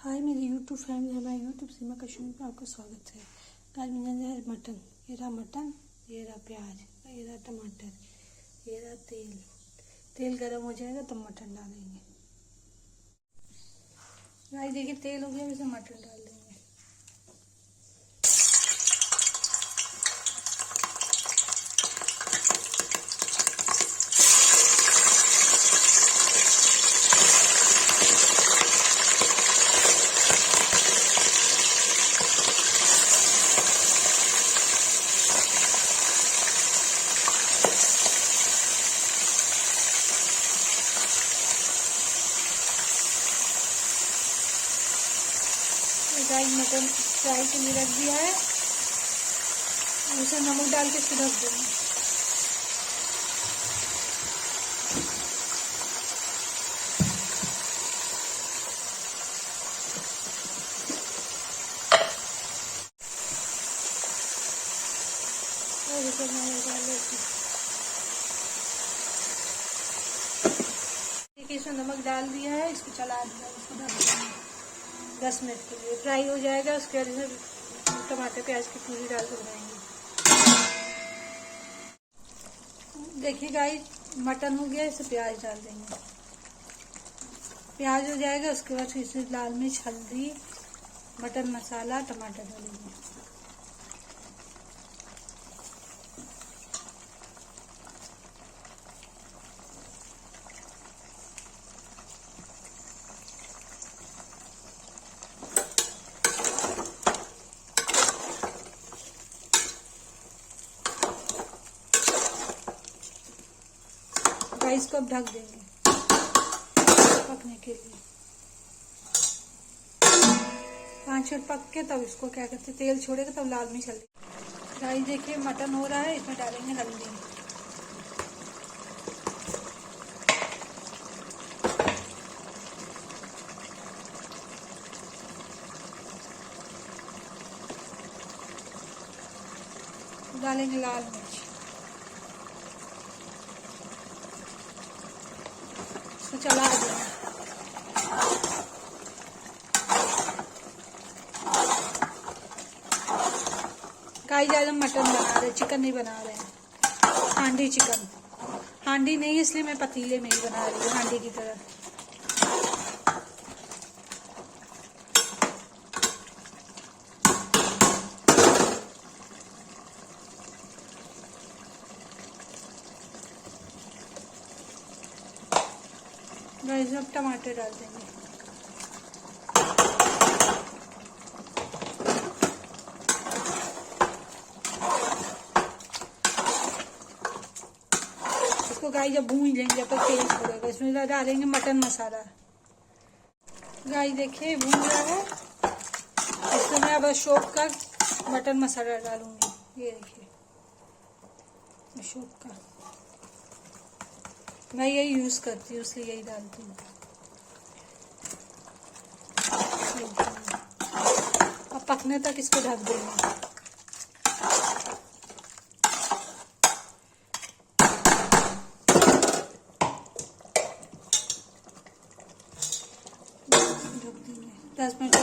हाय मेरी YouTube family, हमारे YouTube सीमा कश्मीर में आपका स्वागत है। आज मैंने है मटन, ये रहा मटन, ये रहा प्याज, ये रहा टमाटर, ये रहा तेल। तेल गर्म हो जाएगा तब मटन डालेंगे। भाई देखिए तेल हो गया, वैसे मटन डाल देंगे। गाइस मटन फ्राई के लिए रख दिया है, उसे नमक डाल के इसको ढक देंगे। और इसे नमक डाल देते, देखिए इसमें नमक डाल दिया है, इसको चला दिया, इसको ढक देंगे 10 मिनट के लिए। फ्राई हो जाएगा उसके बाद इसे टमाटर प्याज की प्यूरी डाल कर बनाएंगे। देखिए गाइस मटन हो गया, इसे प्याज डाल देंगे। प्याज हो जाएगा उसके बाद इसे लाल मिर्च, हल्दी, मटन मसाला, टमाटर डालेंगे। इसको अब ढक देंगे पकने के लिए। 5 मिनट पक के तब इसको क्या करते, तेल छोड़ेगा तब लाल मिर्च, हल्दी। गाइस देखिए मटन हो रहा है, इसमें डालेंगे हल्दी। डालेंगे लाल मिर्च, इसको चला देंगे। गाइस आज हम मटन बना रहे, चिकन नहीं बना रहे हैं। हांडी चिकन, हांडी नहीं इसलिए मैं पतीले में ही बना रही हूँ, हांडी की तरह। गाइस अब टमाटर डाल देंगे। इसको गाइस जब भून लेंगे जब तक तेल छोड़ेगा, इसमें डालेंगे मटन मसाला। गाइस देखिए भून गया है, इसमें मैं अब अशोक का मटन मसाला डालूंगी। ये देखिए अशोक का, मैं यही यूज करती हूँ इसलिए यही डालती हूँ। अब पकने तक इसको ढक देंगे। ढक देंगे 10 मिनट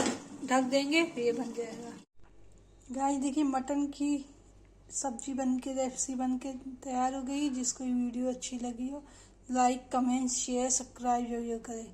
ढक देंगे, फिर ये बन जाएगा। गाइस देखिए मटन की सब्जी बन के, रेसिपी बन के तैयार हो गई। जिसको ये वीडियो अच्छी लगी हो लाइक, कमेंट, शेयर, सब्सक्राइब जरूर करें।